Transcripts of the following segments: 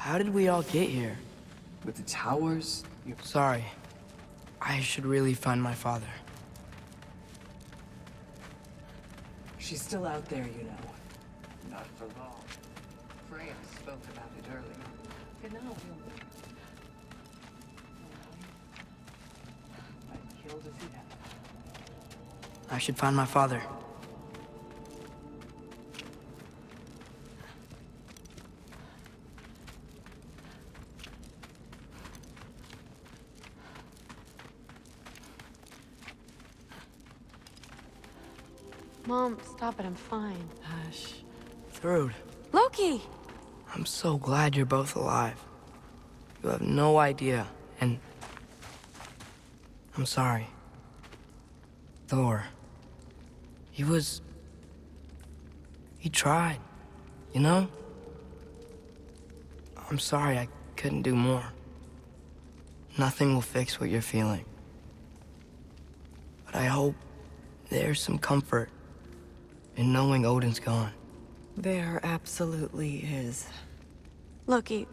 How did we all get here? With the towers, Sorry. I should really find my father. she's still out there, you know. Not for long. Freya spoke about it earlier. Genau. I'd kill to see that. I should find my father. Mom, stop it, I'm fine. Hush. Thrud, Loki! I'm so glad you're both alive. You have no idea, and... I'm sorry. Thor. He tried, you know? I'm sorry I couldn't do more. Nothing will fix what you're feeling. But I hope there's some comfort in knowing Odin's gone. There absolutely is. Loki.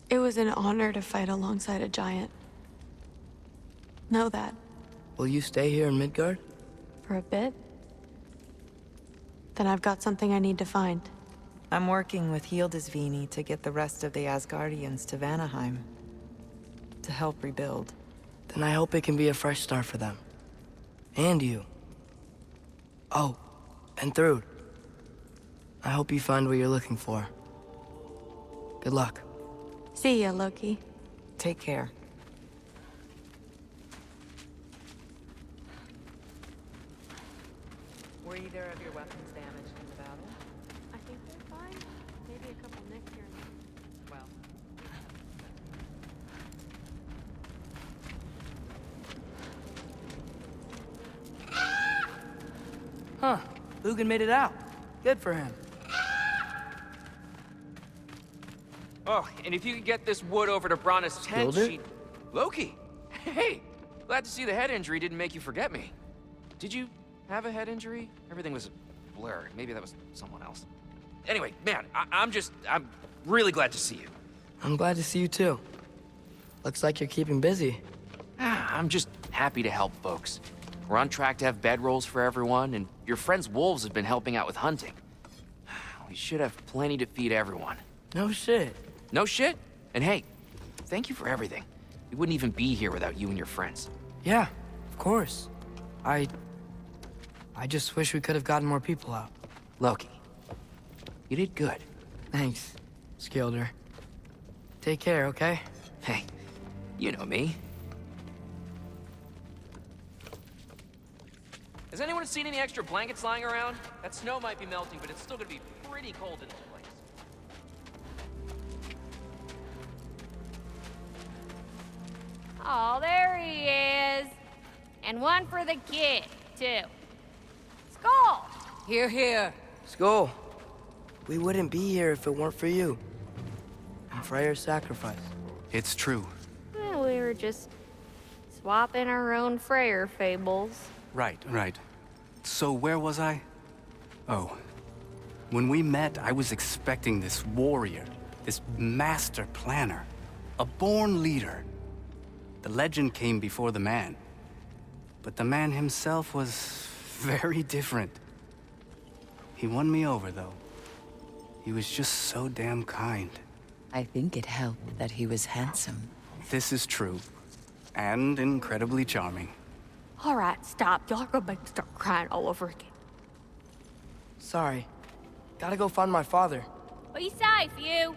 It was an honor to fight alongside a giant. Know that. Will you stay here in Midgard? For a bit? Then I've got something I need to find. I'm working with Hildisvini to get the rest of the Asgardians to Vanaheim. To help rebuild. Then I hope it can be a fresh start for them. And you. Oh, and Thrud. I hope you find what you're looking for. Good luck. See ya, Loki. Take care. Were either of your weapons damaged in the battle? I think they're fine. Maybe a couple nicked here and there. Well, Huh. Lugan made it out. Good for him. Oh, and if you could get this wood over to Brana's tent, Skilder? she'd... Loki! Hey! Glad to see the head injury didn't make you forget me. Did you have a head injury? Everything was a blur. Maybe that was someone else. Anyway, man, I'm really glad to see you. I'm glad to see you too. Looks like you're keeping busy. I'm just happy to help folks. We're on track to have bedrolls for everyone, and your friend's wolves have been helping out with hunting. We should have plenty to feed everyone. No shit. No shit? And hey, thank you for everything. We wouldn't even be here without you and your friends. Yeah, of course. I just wish we could have gotten more people out. Loki, you did good. Thanks, Skilder. Take care, okay? Hey, you know me. Has anyone seen any extra blankets lying around? That snow might be melting, but it's still gonna be pretty cold in this place. Oh, there he is. And one for the kid, too. Skull! here, here. Skull, we wouldn't be here if it weren't for you. And Freyr's sacrifice. It's true. Well, we were just swapping our own Freyr fables. Right. So where was I? Oh. When we met, I was expecting this warrior, this master planner, a born leader. The legend came before the man. But the man himself was very different. He won me over, though. He was just so damn kind. I think it helped that he was handsome. This is true. And incredibly charming. All right, stop. Y'all are gonna make me start crying all over again. Sorry. Gotta go find my father. Be safe, you.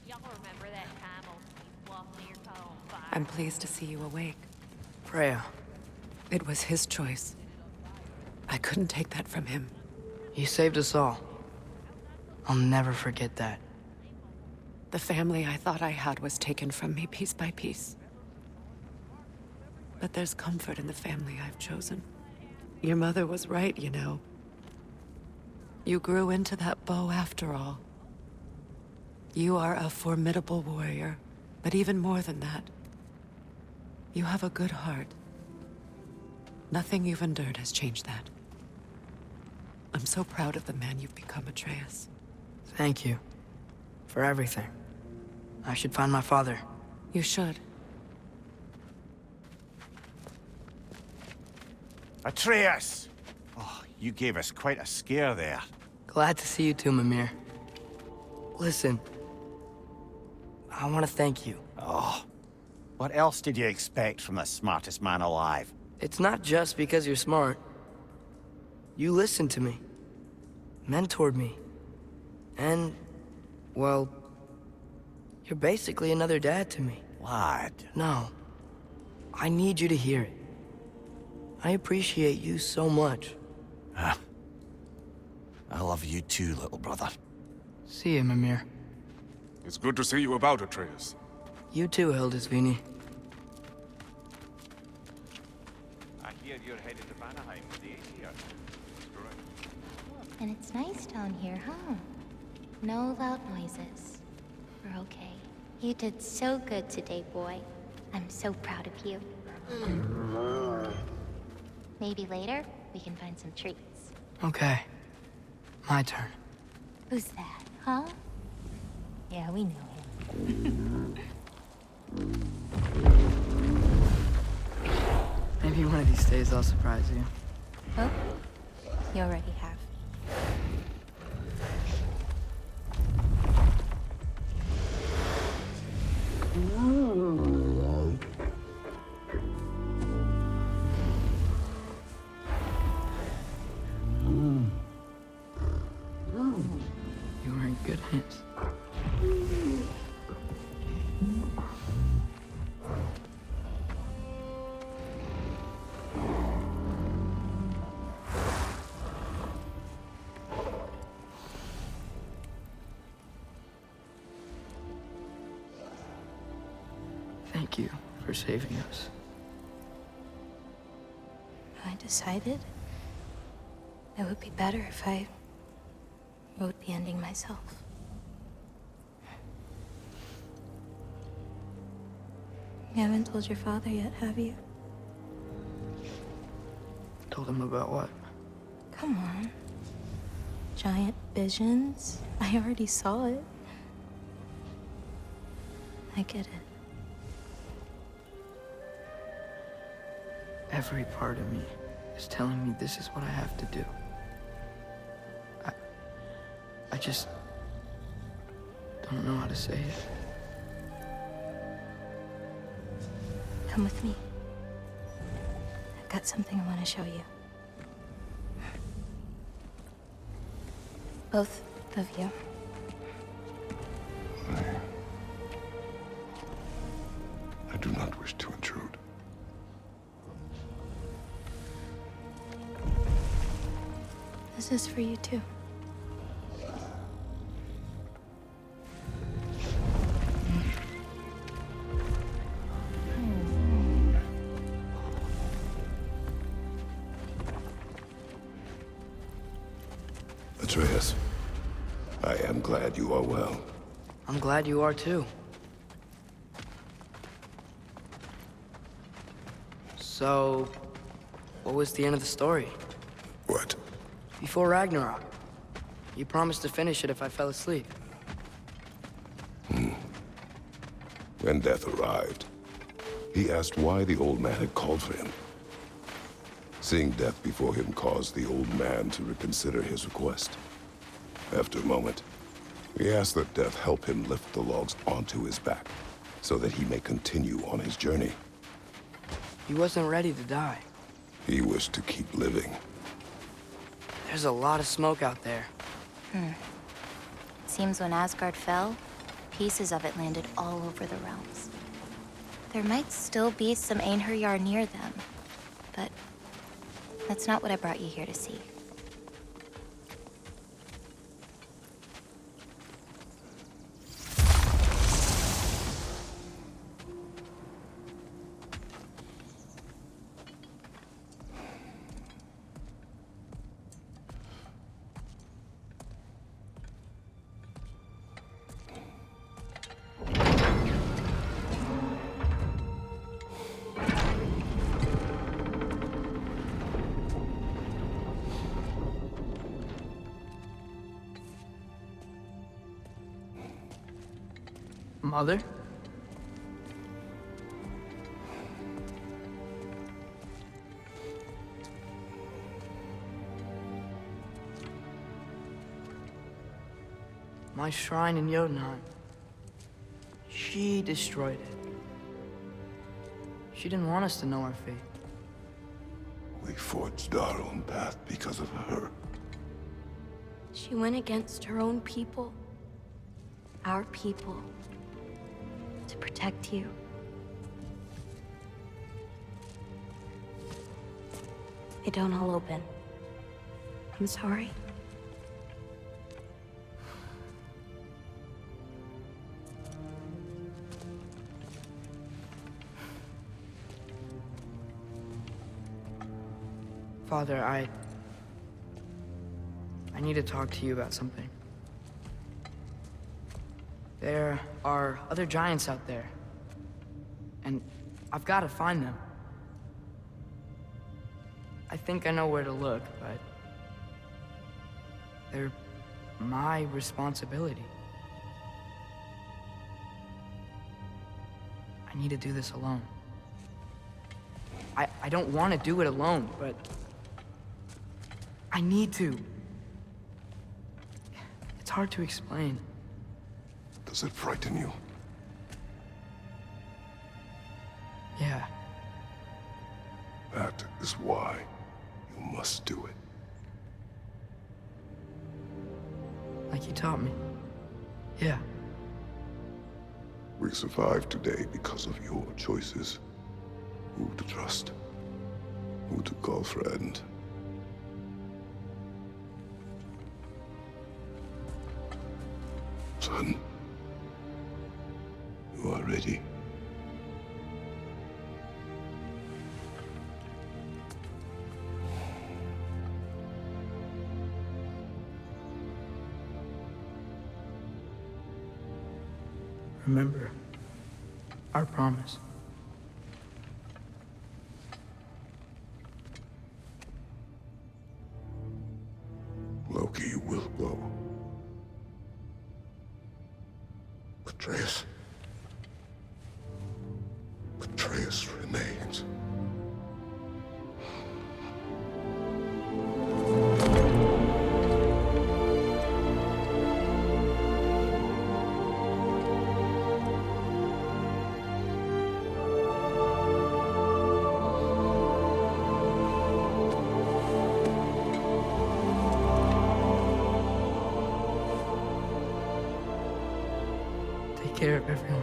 Y'all remember that time on East Bluff near caught on fire? I'm pleased to see you awake. Freya, It was his choice. I couldn't take that from him. you saved us all. I'll never forget that. The family I thought I had was taken from me piece by piece. But there's comfort in the family I've chosen. Your mother was right, you know. You grew into that bow after all. You are a formidable warrior, but even more than that, you have a good heart. Nothing you've endured has changed that. I'm so proud of the man you've become, Atreus. Thank you. For everything. I should find my father. You should. Atreus! Oh, you gave us quite a scare there. Glad to see you too, Mimir. Listen. I want to thank you. Oh, what else did you expect from the smartest man alive? It's not just because you're smart. You listened to me. Mentored me. And, well, you're basically another dad to me. Lad. No. I need you to hear it. I appreciate you so much. I love you too, little brother. See you, Mimir. It's good to see you about, Atreus. You too, Hildisvini. I hear you're headed to Vanaheim with the Aesir. And it's nice down here, huh? No loud noises. We're okay. You did so good today, boy. I'm so proud of you. Maybe later, we can find some treats. Okay. My turn. Who's that, huh? Yeah, we know him. Maybe one of these days I'll surprise you. Oh, you already have. You are in good hands. Thank you for saving us. I decided it would be better if I wrote the ending myself. You haven't told your father yet, have you? Told him about what? Come on. Giant visions? I already saw it. I get it. Every part of me is telling me this is what I have to do. I just don't know how to say it. Come with me. I've got something I want to show you. Both of you. I do not wish to intrude. This is for you too. Atreus, I am glad you are well. I'm glad you are too. So, what was the end of the story? What? Before Ragnarok. You promised to finish it if I fell asleep. When death arrived, he asked why the old man had called for him. Seeing death before him caused the old man to reconsider his request. After a moment, he asked that death help him lift the logs onto his back, so that he may continue on his journey. He wasn't ready to die. He wished to keep living. There's a lot of smoke out there. Seems when Asgard fell, pieces of it landed all over the realms. There might still be some Einherjar near them, but that's not what I brought you here to see. Mother? My shrine in Jotunheim. She destroyed it. She didn't want us to know our fate. We forged our own path because of her. She went against her own people. Our people. To protect you. It don't all open. I'm sorry. Father, I need to talk to you about something. There are other giants out there, and I've got to find them. I think I know where to look, but they're my responsibility. I need to do this alone. I don't want to do it alone, but I need to. It's hard to explain. Does it frighten you? Yeah. That is why you must do it. Like you taught me. Yeah. We survived today because of your choices. Who to trust, who to call friend. Son, you are ready. Remember our promise. Loki will go. Atreus. Atreus remains. Take care of everyone.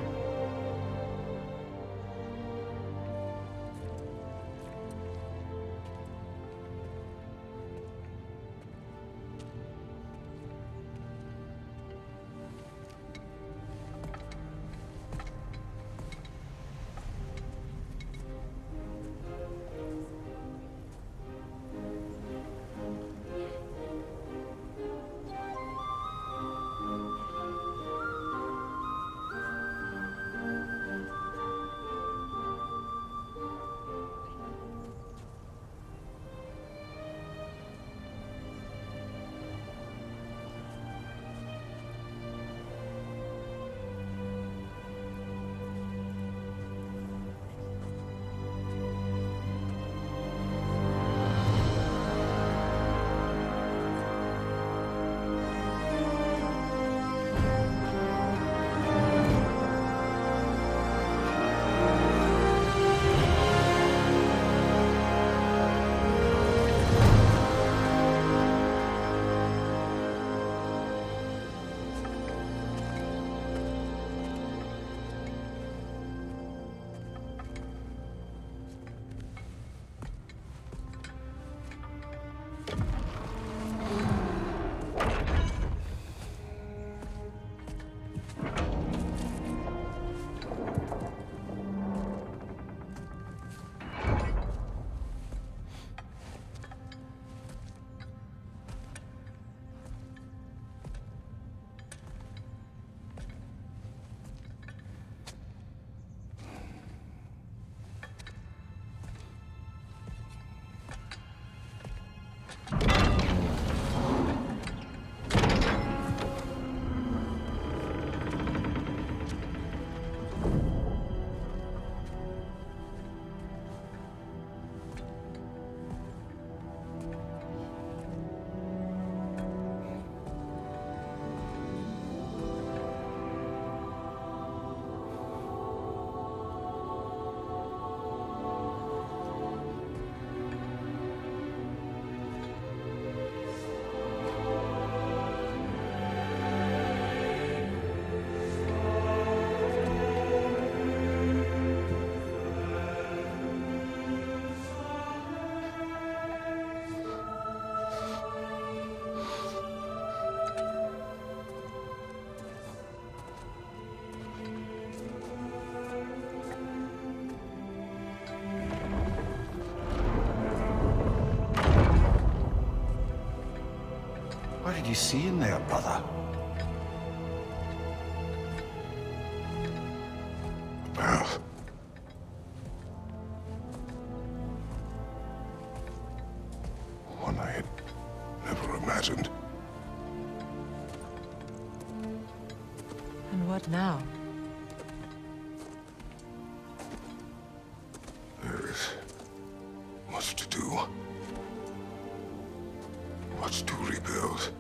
you see in there, brother? A path. One I had never imagined. And what now? There is much to do. Much to rebuild.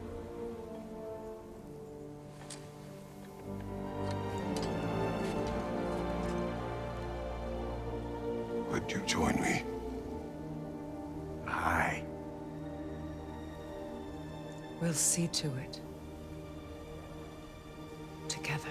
Would you join me? Aye. We'll see to it. Together.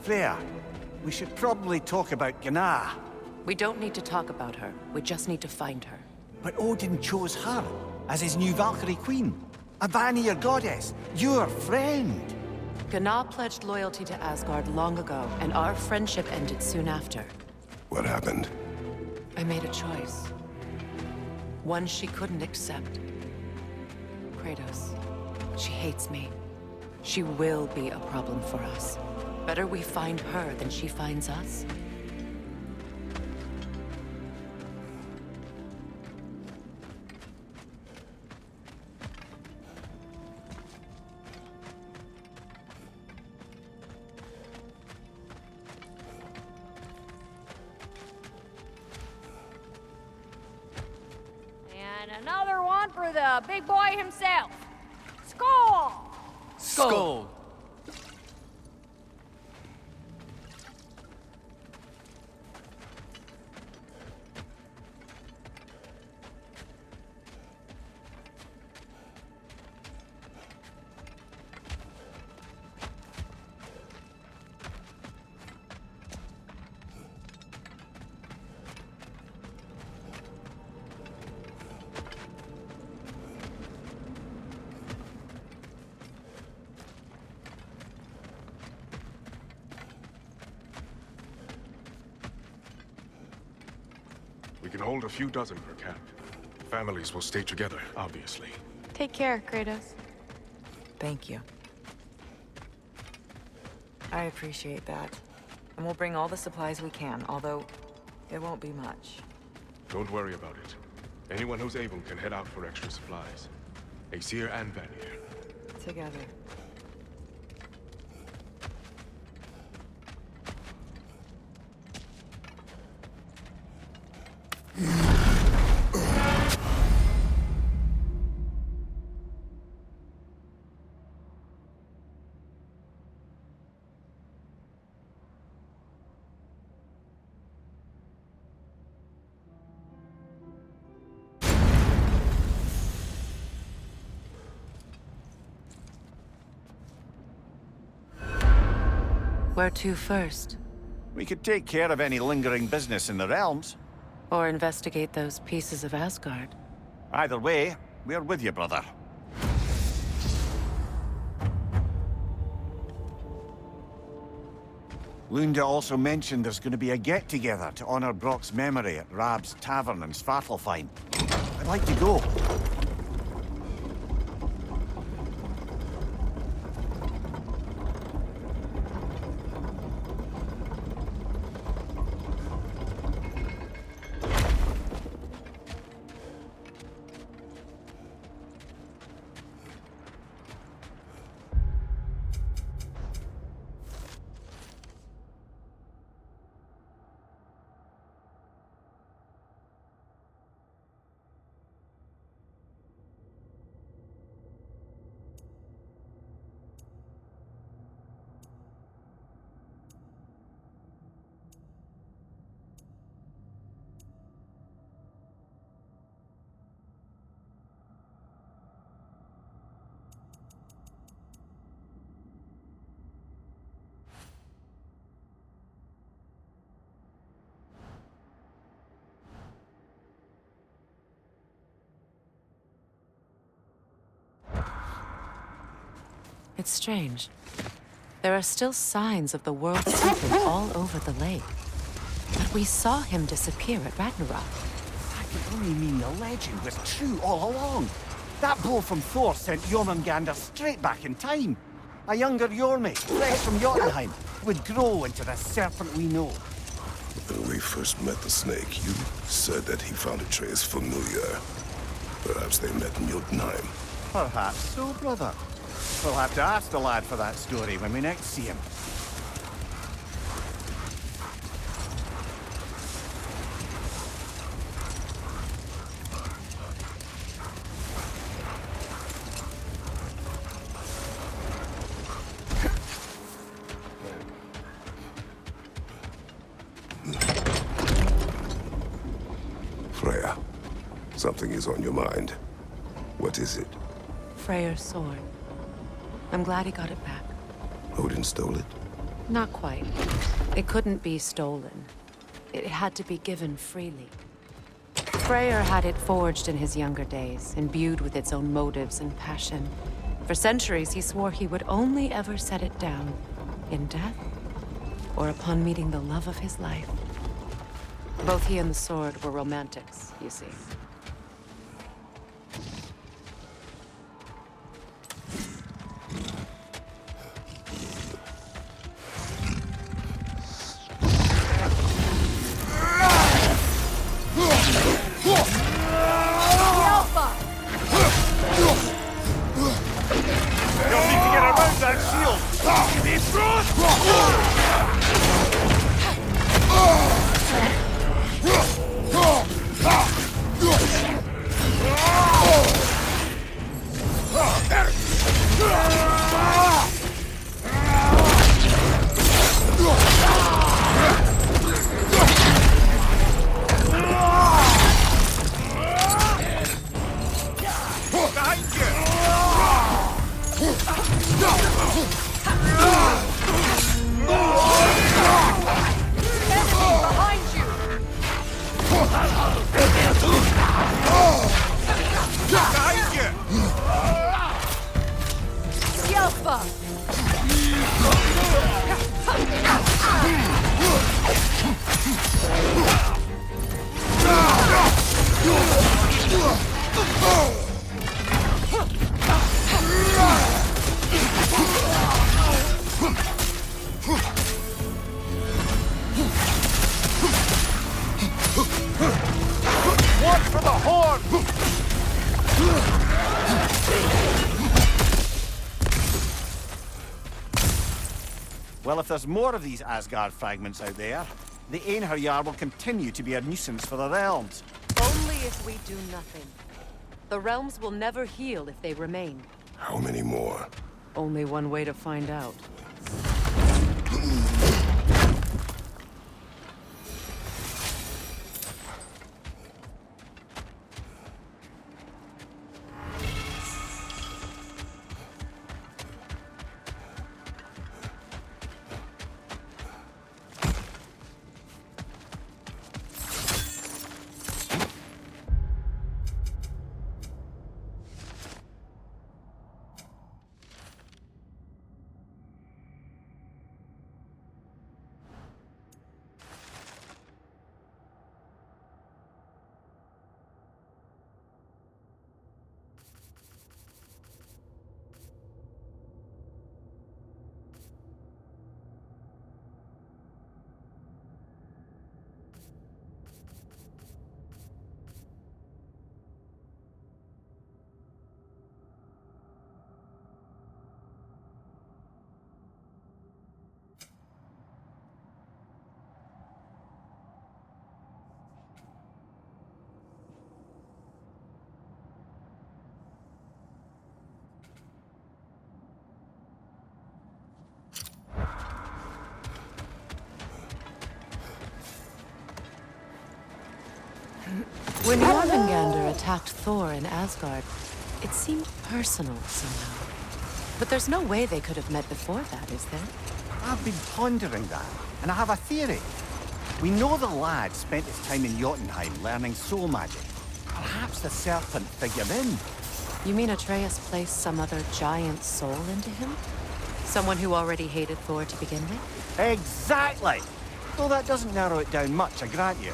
Freya, we should probably talk about Gná. We don't need to talk about her. We just need to find her. But Odin chose her as his new Valkyrie queen. A Vanir goddess, your friend. Gná pledged loyalty to Asgard long ago, and our friendship ended soon after. What happened? I made a choice. One she couldn't accept. Kratos. She hates me. She will be a problem for us. Better we find her than she finds us. And another one for the big boy himself. Skull! Skull! We can hold a few dozen per camp. Families will stay together, obviously. Take care, Kratos. Thank you. I appreciate that. And we'll bring all the supplies we can, although it won't be much. Don't worry about it. Anyone who's able can head out for extra supplies. Aesir and Vanir. Together. Where to first? We could take care of any lingering business in the realms. Or investigate those pieces of Asgard? Either way, we're with you, brother. Lunda also mentioned there's going to be a get-together to honor Brock's memory at Rab's Tavern in Svartalfheim. I'd like to go. It's strange. There are still signs of the world's serpent all over the lake. But we saw him disappear at Ragnarok. That could only mean the legend was true all along. That blow from Thor sent Jormungandr straight back in time. A younger Jormi, fresh from Jotunheim, would grow into the serpent we know. When we first met the snake, you said that he found Atreus familiar. Perhaps they met in Jotunheim. Perhaps so, brother. We'll have to ask the lad for that story when we next see him. Freya, something is on your mind. What is it? Freyr's sword. I'm glad he got it back. Odin stole it? Not quite. It couldn't be stolen. It had to be given freely. Freyr had it forged in his younger days, imbued with its own motives and passion. For centuries, he swore he would only ever set it down in death or upon meeting the love of his life. Both he and the sword were romantics, you see. Well, if there's more of these Asgard fragments out there, the Einherjar will continue to be a nuisance for the realms. Only if we do nothing. The realms will never heal if they remain. How many more? Only one way to find out. When Jormungandr attacked Thor in Asgard, it seemed personal somehow. But there's no way they could have met before that, is there? I've been pondering that, and I have a theory. We know the lad spent his time in Jotunheim learning soul magic. Perhaps the serpent figured in. You mean Atreus placed some other giant soul into him? Someone who already hated Thor to begin with? Exactly! Though that doesn't narrow it down much, I grant you.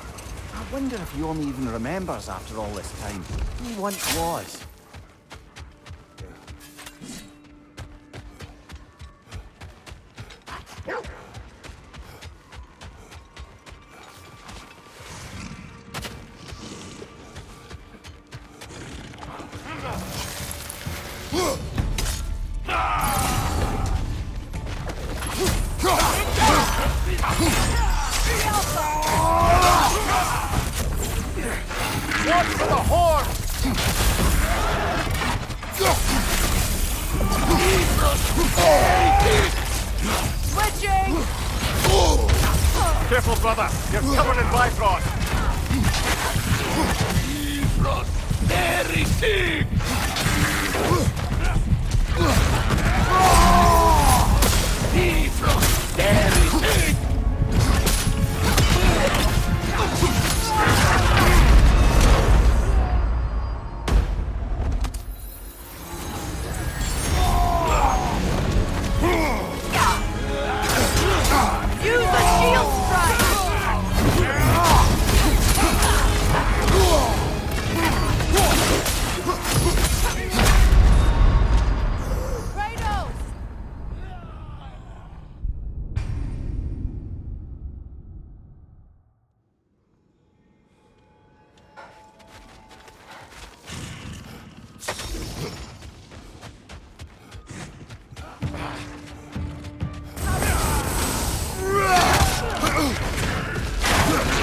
I wonder if Jorm even remembers after all this time who he once was. Watch for the horn! Switching! Careful, brother. You're covered in Bifrost. Use the shield strike! Kratos!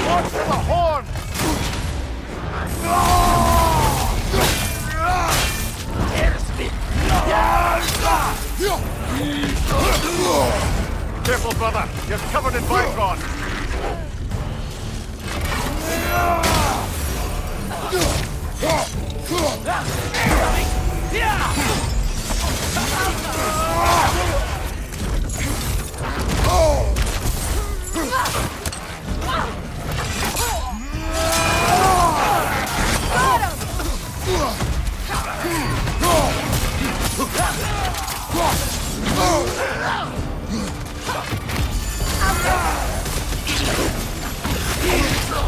Watch for the horn! Careful, brother. You're covered in Bifrost.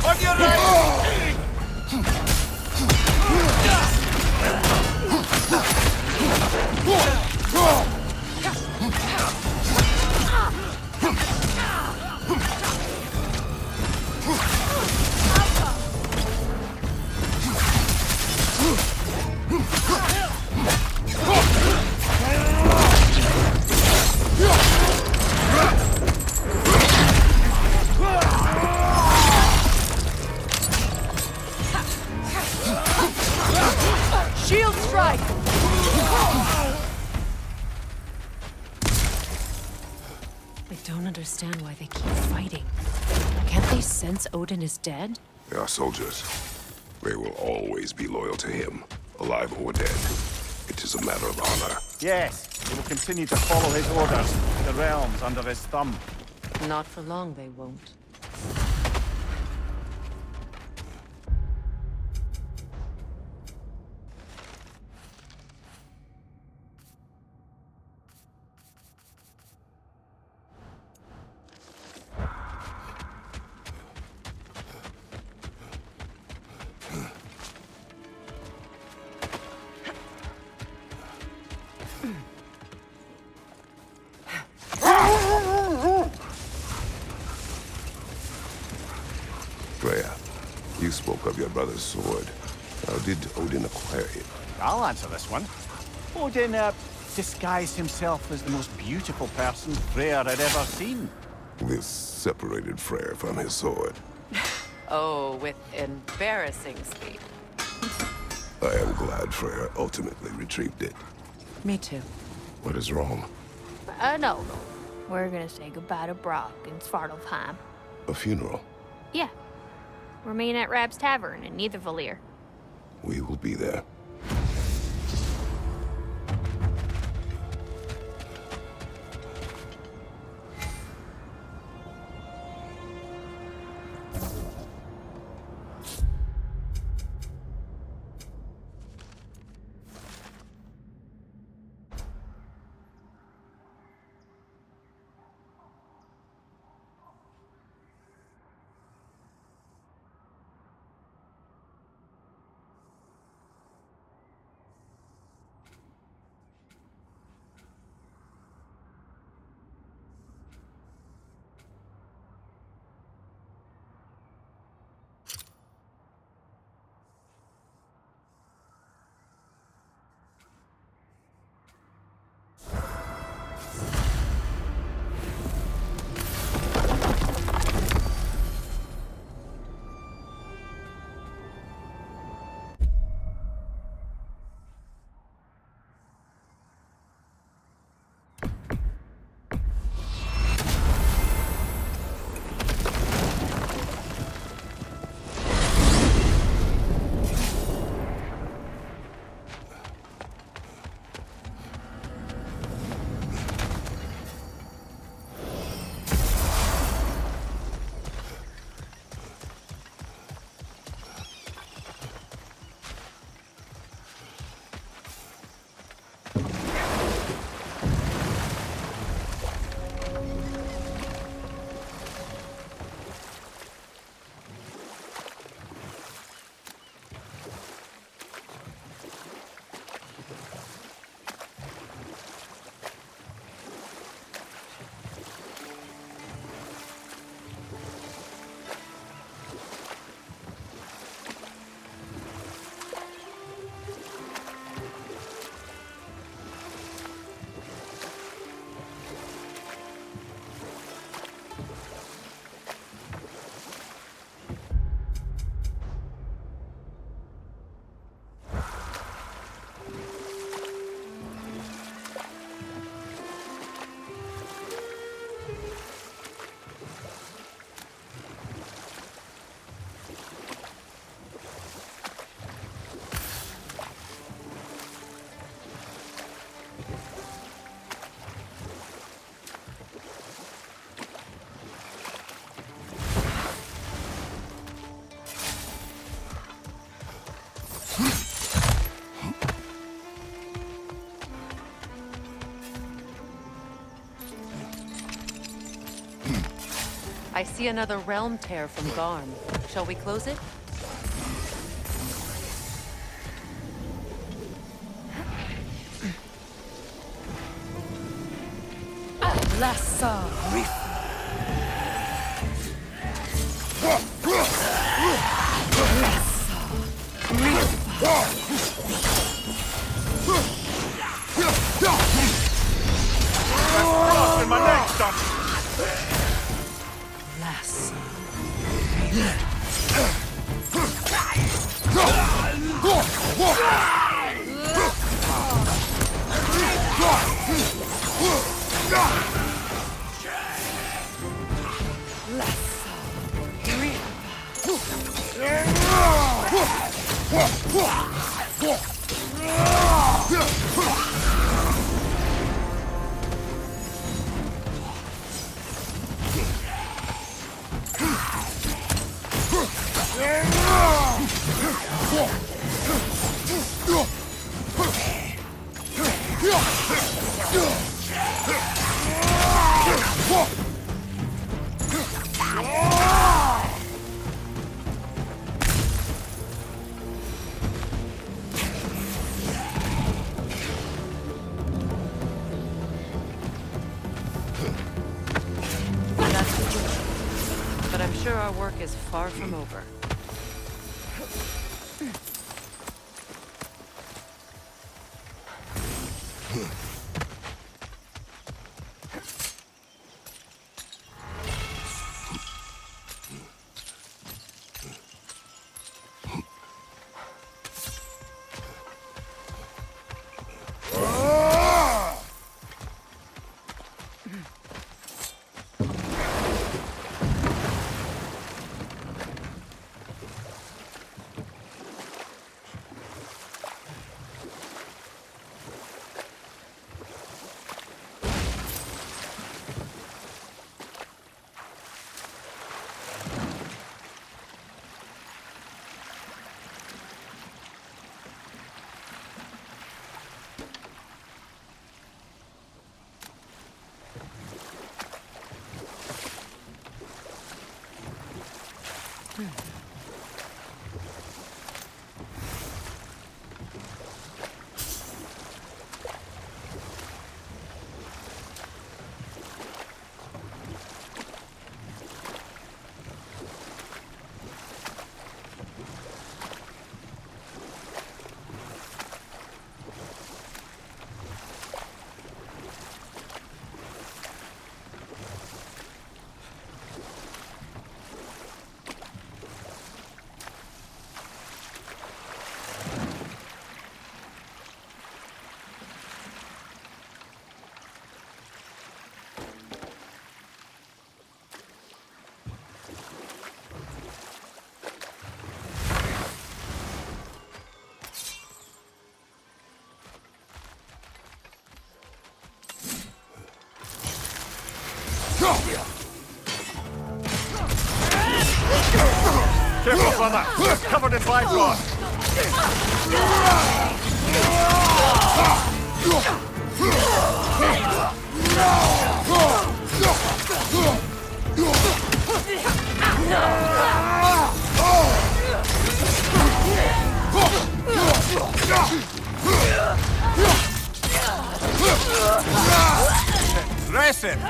On your right! Shield strike! I don't understand why they keep fighting. Can't they sense Odin is dead? They are soldiers. They will always be loyal to him, alive or dead. It is a matter of honor. Yes, they will continue to follow his orders, the realms under his thumb. Not for long, they won't. Freya, you spoke of your brother's sword. How did Odin acquire it? I'll answer this one. Odin, disguised himself as the most beautiful person Freyr had ever seen. This separated Freyr from his sword. Oh, with embarrassing speed. I am glad Freyr ultimately retrieved it. Me too. What is wrong? No. We're gonna say goodbye to Brock in Svartalfheim. A funeral? Yeah. We're meeting at Rab's Tavern in Niedervalier. We will be there. I see another realm tear from Garm. Shall we close it? Lassa Reef. In my neck, stop! But I'm sure our work is far from over. Careful, brother! It's covered in bifrost! Dress him!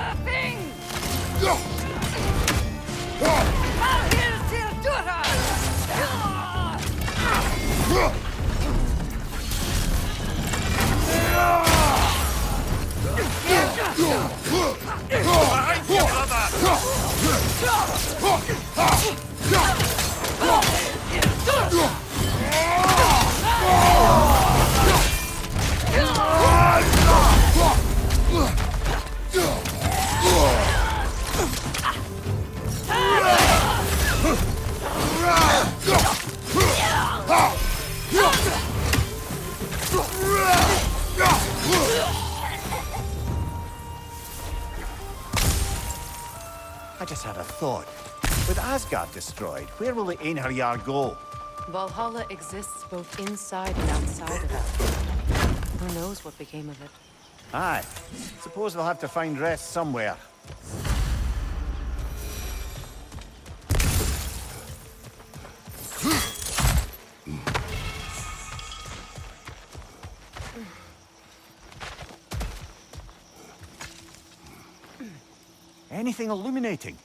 I just had a thought. With Asgard destroyed, where will the Einherjar go? Valhalla exists both inside and outside of it. Who knows what became of it? Aye. Suppose they'll have to find rest somewhere. Anything illuminating?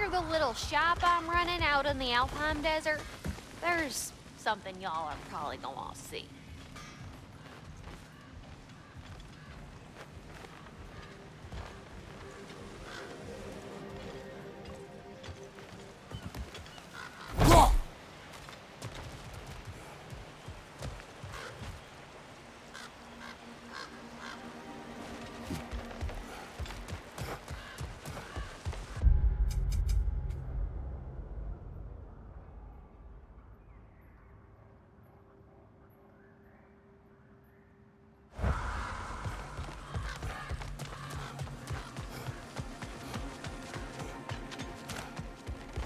through the little shop I'm running out in the Alpine Desert, there's something y'all are probably gonna want to see.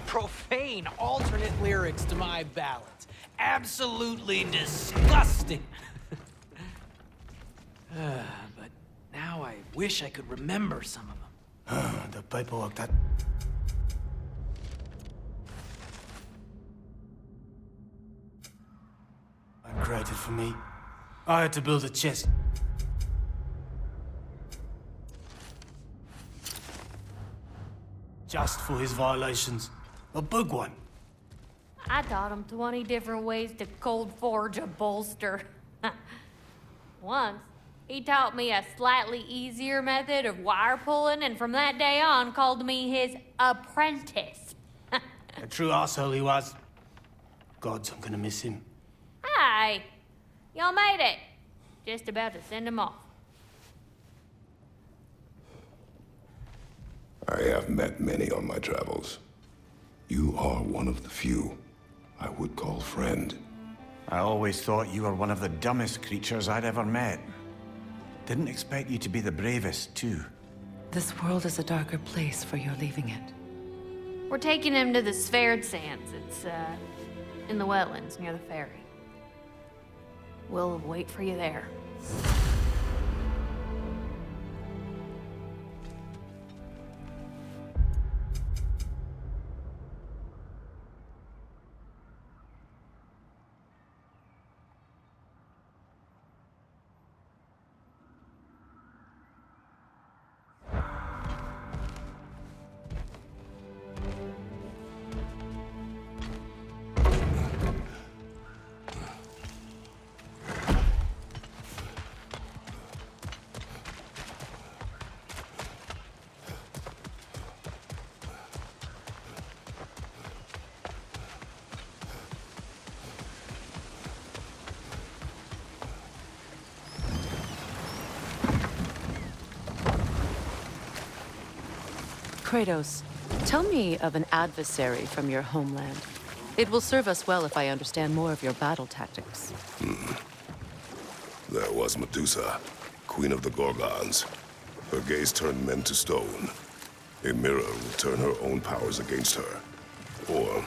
Profane alternate lyrics to my ballads. Absolutely disgusting. But now I wish I could remember some of them. The paperwork that... created for me. I had to build a chest. Just for his violations. A big one. I taught him 20 different ways to cold forge a bolster. Once, he taught me a slightly easier method of wire pulling, and from that day on called me his apprentice. A true asshole he was. Gods, I'm gonna miss him. Hi, y'all made it. Just about to send him off. I have met many on my travels. You are one of the few I would call friend. I always thought you were one of the dumbest creatures I'd ever met. Didn't expect you to be the bravest, too. This world is a darker place for your leaving it. We're taking him to the Sphaired Sands. It's, in the wetlands near the ferry. We'll wait for you there. Kratos, tell me of an adversary from your homeland. It will serve us well if I understand more of your battle tactics. There was Medusa, queen of the Gorgons. Her gaze turned men to stone. A mirror will turn her own powers against her. Or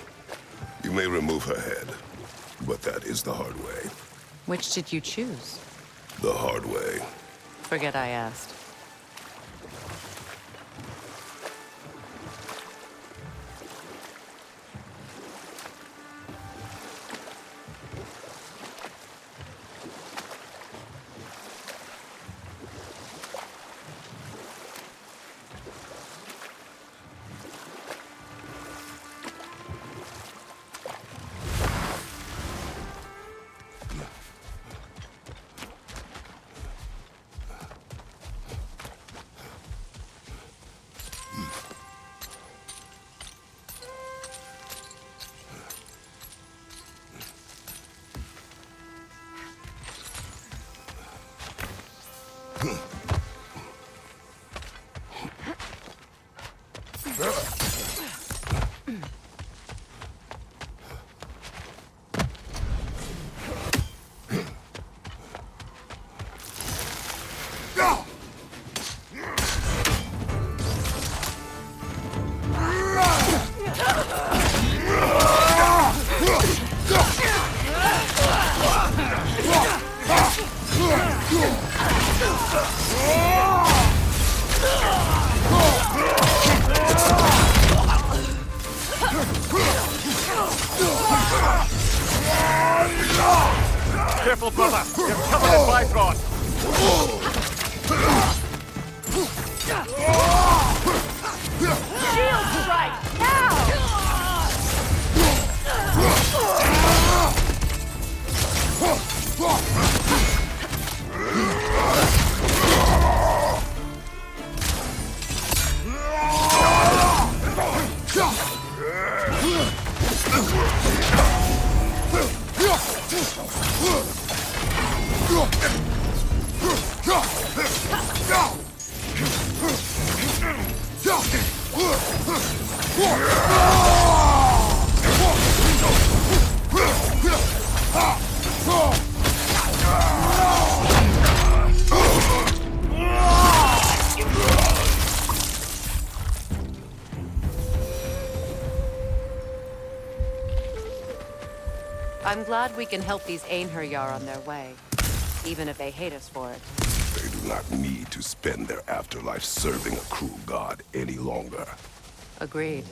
you may remove her head, but that is the hard way. Which did you choose? The hard way. Forget I asked. Careful, brother! You're covered in Bifrost! Shield strike! Now! I'm glad we can help these Einherjar on their way, even if they hate us for it. They do not need to spend their afterlife serving a cruel god any longer. Agreed.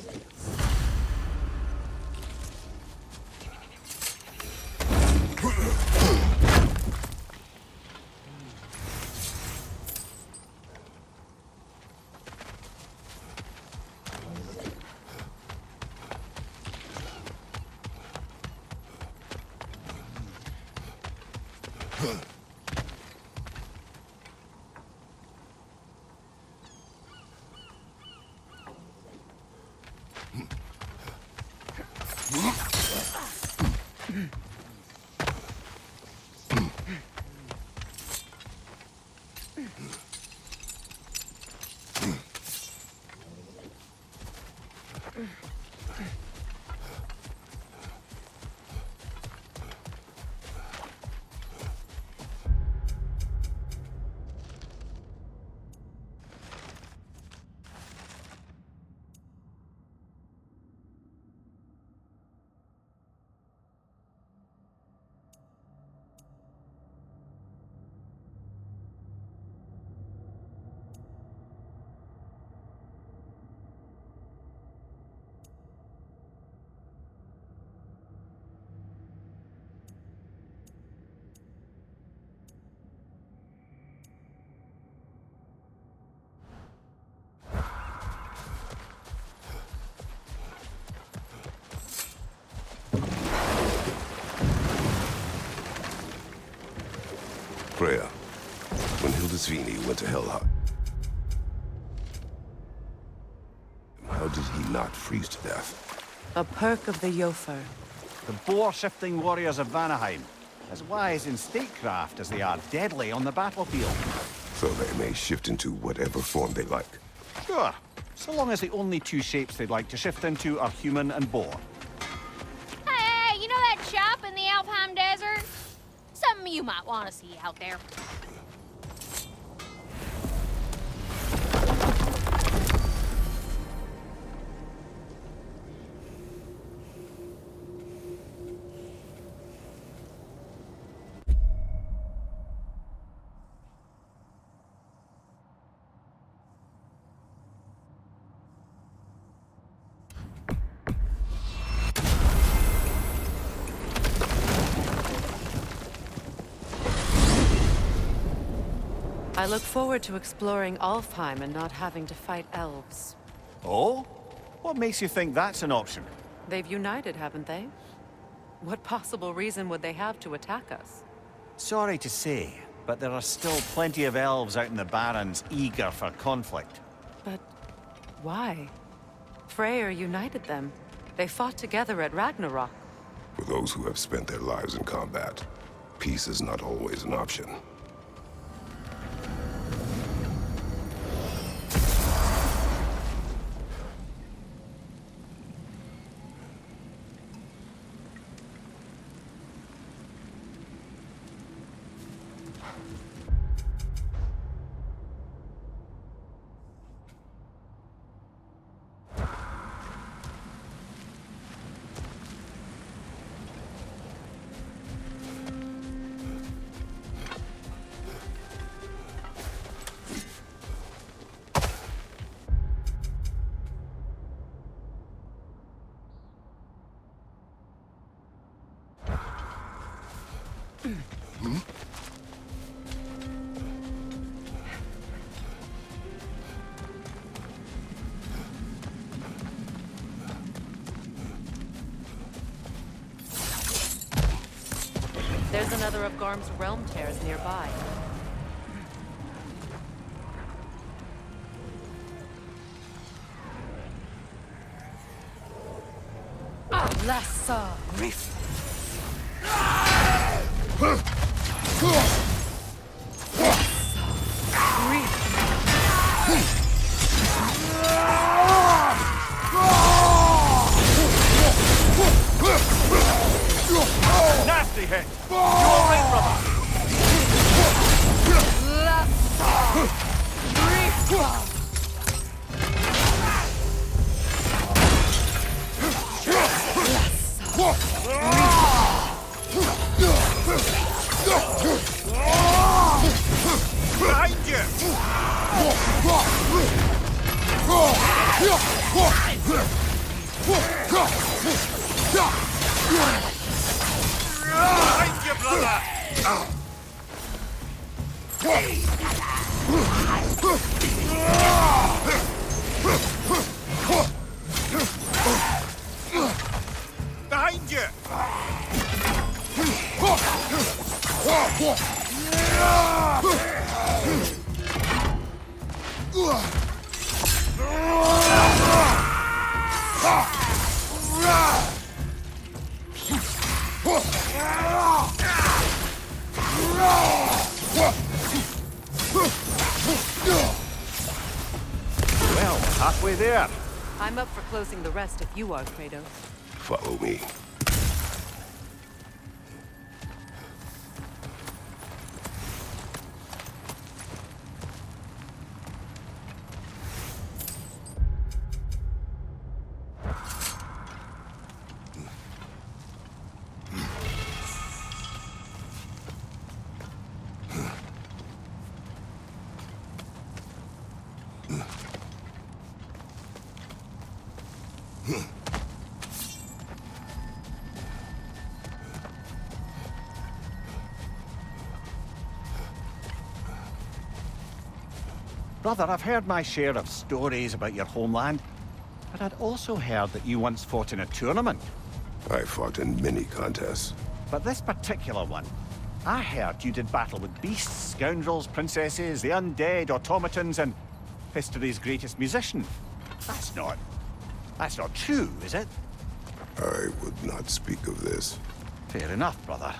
Freya, when Hildisvini went to Helheim, how did he not freeze to death? A perk of the Jofur. The boar-shifting warriors of Vanaheim, as wise in statecraft as they are deadly on the battlefield. So they may shift into whatever form they like. Sure, so long as the only two shapes they'd like to shift into are human and boar. Hey, you know that shop in the Alpheim Desert? Something you might want to see out there. I look forward to exploring Alfheim and not having to fight elves. Oh? What makes you think that's an option? They've united, haven't they? What possible reason would they have to attack us? Sorry to say, but there are still plenty of elves out in the Barrens eager for conflict. But why? Freyr united them. They fought together at Ragnarök. For those who have spent their lives in combat, peace is not always an option. There's another of Garm's realm tears nearby. Lassa Rift. Rift. pit. You all right, brother? Behind you! Behind you, brother! Behind you! Well, halfway there. I'm up for closing the rest if you are, Kratos. Follow me. Brother, I've heard my share of stories about your homeland, but I'd also heard that you once fought in a tournament. I fought in many contests. But this particular one, I heard you did battle with beasts, scoundrels, princesses, the undead, automatons, and history's greatest musician. That's not true, is it? I would not speak of this. Fair enough, brother.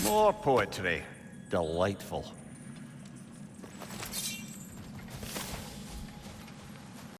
More poetry. Delightful.